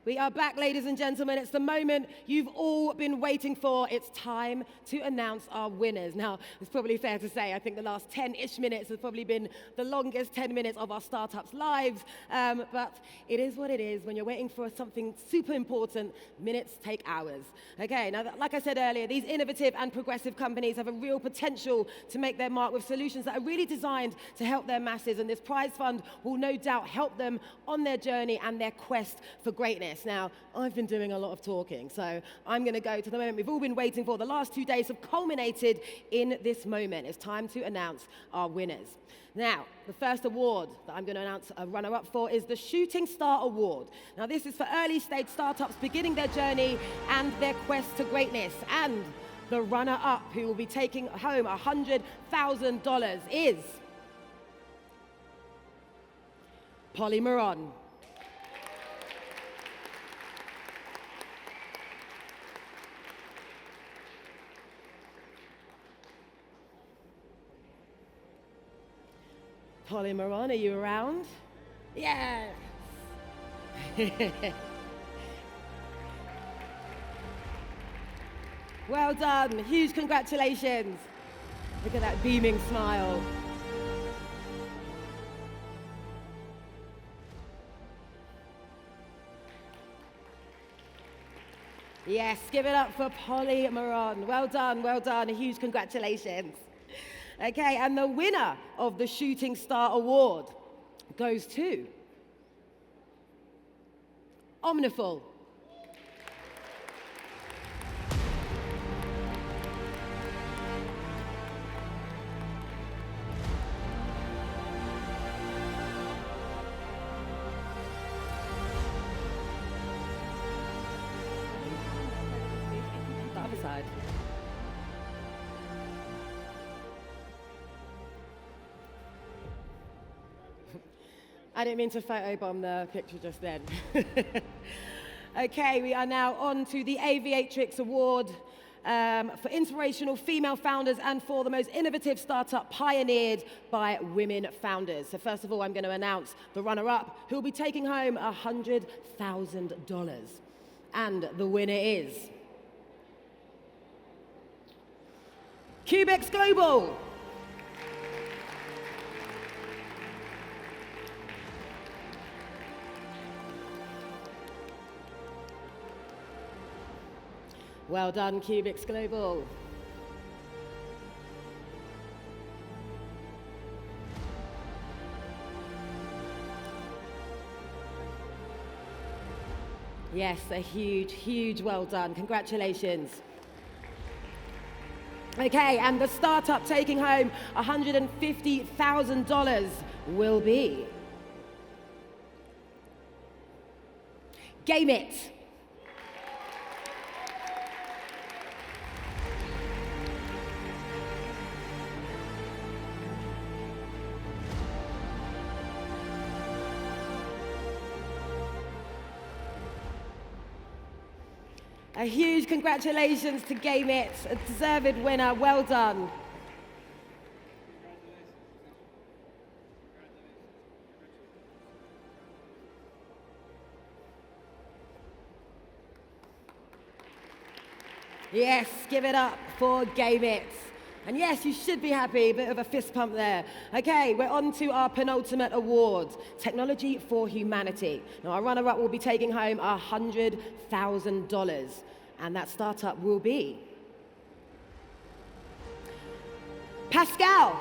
We are back, ladies and gentlemen. It's the moment you've all been waiting for. It's time to announce our winners. Now, it's probably fair to say, I think the last 10-ish minutes has probably been the longest 10 minutes of our startups' lives. But it is what it is. When you're waiting for something super important, minutes take hours. Okay, now, like I said earlier, these innovative and progressive companies have a real potential to make their mark with solutions that are really designed to help their masses. And this prize fund will no doubt help them on their journey and their quest for greatness. Now, I've been doing a lot of talking, so I'm going to go to the moment we've all been waiting for. The last 2 days have culminated in this moment. It's time to announce our winners. Now, the first award that I'm going to announce a runner-up for is the Shooting Star Award. Now, this is for early-stage startups beginning their journey and their quest to greatness. And the runner-up who will be taking home $100,000 is Polly Moran. Polly Moran, are you around? Yes! Well done, huge congratulations. Look at that beaming smile. Yes, give it up for Polly Moran. Well done, a huge congratulations. Okay, and the winner of the Shooting Star Award goes to Omniful. The other side. I didn't mean to photobomb the picture just then. Okay, we are now on to the Aviatrix Award for inspirational female founders and for the most innovative startup pioneered by women founders. So first of all, I'm going to announce the runner-up who will be taking home $100,000. And the winner is Cubex Global. Well done, Cubex Global. Yes, a huge, huge well done. Congratulations. Okay, and the startup taking home $150,000 will be Gameit. A huge congratulations to Gameit, a deserved winner. Well done. Yes, give it up for Gameit. And yes, you should be happy, a bit of a fist pump there. Okay, we're on to our penultimate award, Technology for Humanity. Now, our runner-up will be taking home $100,000, and that startup will be Pascal.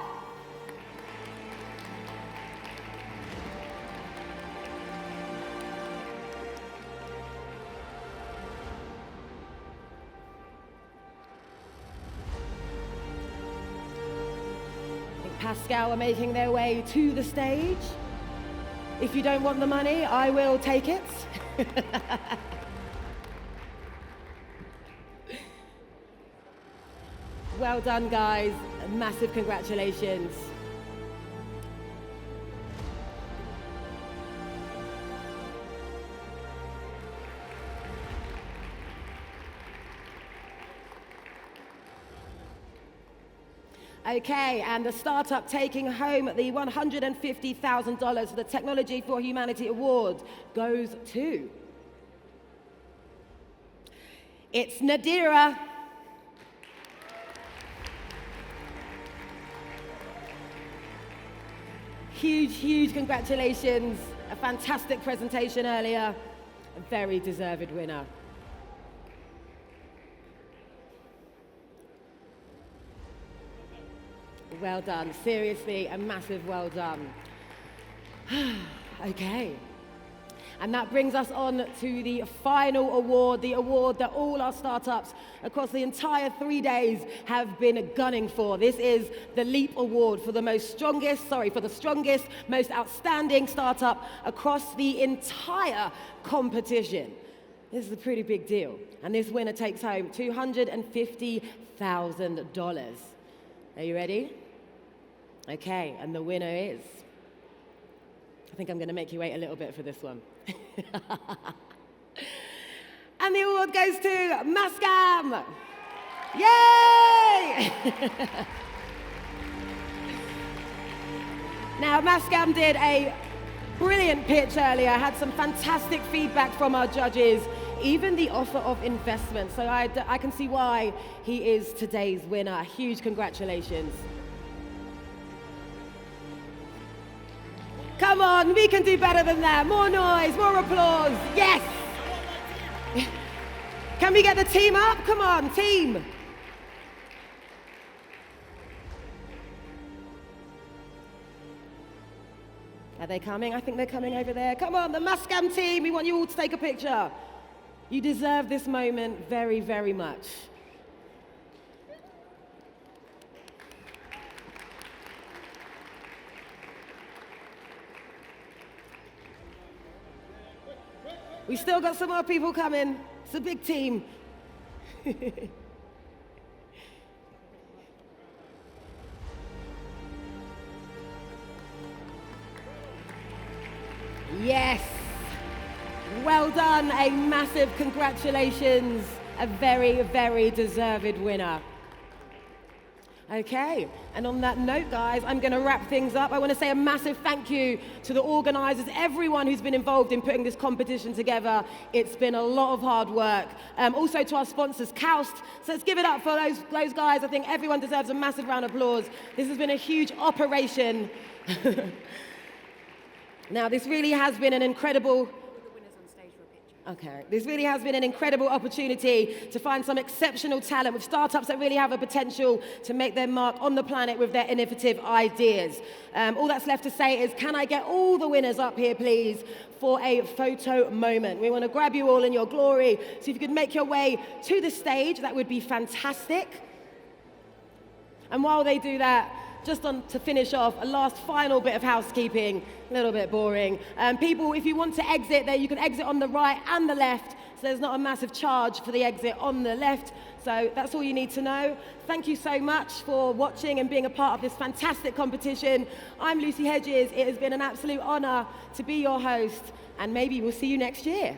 Pascal are making their way to the stage. If you don't want the money, I will take it. Well done, guys. Massive congratulations. Okay, and the startup taking home the $150,000 for the Technology for Humanity Award goes to It's Nadira. Huge, huge congratulations. A fantastic presentation earlier. A very deserved winner. Well done. Seriously, a massive well done. Okay. And that brings us on to the final award, the award that all our startups across the entire 3 days have been gunning for. This is the LEAP Award for the strongest, most outstanding startup across the entire competition. This is a pretty big deal. And this winner takes home $250,000. Are you ready? Okay, and the winner is... I think I'm going to make you wait a little bit for this one. And the award goes to Mascam! Yay! Now, Mascam did a brilliant pitch earlier, had some fantastic feedback from our judges, even the offer of investment. So I can see why he is today's winner. Huge congratulations. Come on, we can do better than that. More noise, more applause. Yes! Can we get the team up? Come on, team. Are they coming? I think they're coming over there. Come on, the Mascam team, we want you all to take a picture. You deserve this moment very, very much. We still got some more people coming. It's a big team. Yes. Well done. A massive congratulations. A very, very deserved winner. Okay, and on that note, guys, I'm going to wrap things up. I want to say a massive thank you to the organisers, everyone who's been involved in putting this competition together. It's been a lot of hard work. Also to our sponsors, Kaust. So let's give it up for those guys. I think everyone deserves a massive round of applause. This has been a huge operation. Now, this really has been an incredible... Okay, this really has been an incredible opportunity to find some exceptional talent with startups that really have a potential to make their mark on the planet with their innovative ideas. All that's left to say is, can I get all the winners up here, please, for a photo moment? We want to grab you all in your glory. So if you could make your way to the stage, that would be fantastic. And while they do that, just to finish off, a last final bit of housekeeping, a little bit boring. People, if you want to exit there, you can exit on the right and the left, so there's not a massive charge for the exit on the left. So that's all you need to know. Thank you so much for watching and being a part of this fantastic competition. I'm Lucy Hedges. It has been an absolute honor to be your host, and maybe we'll see you next year.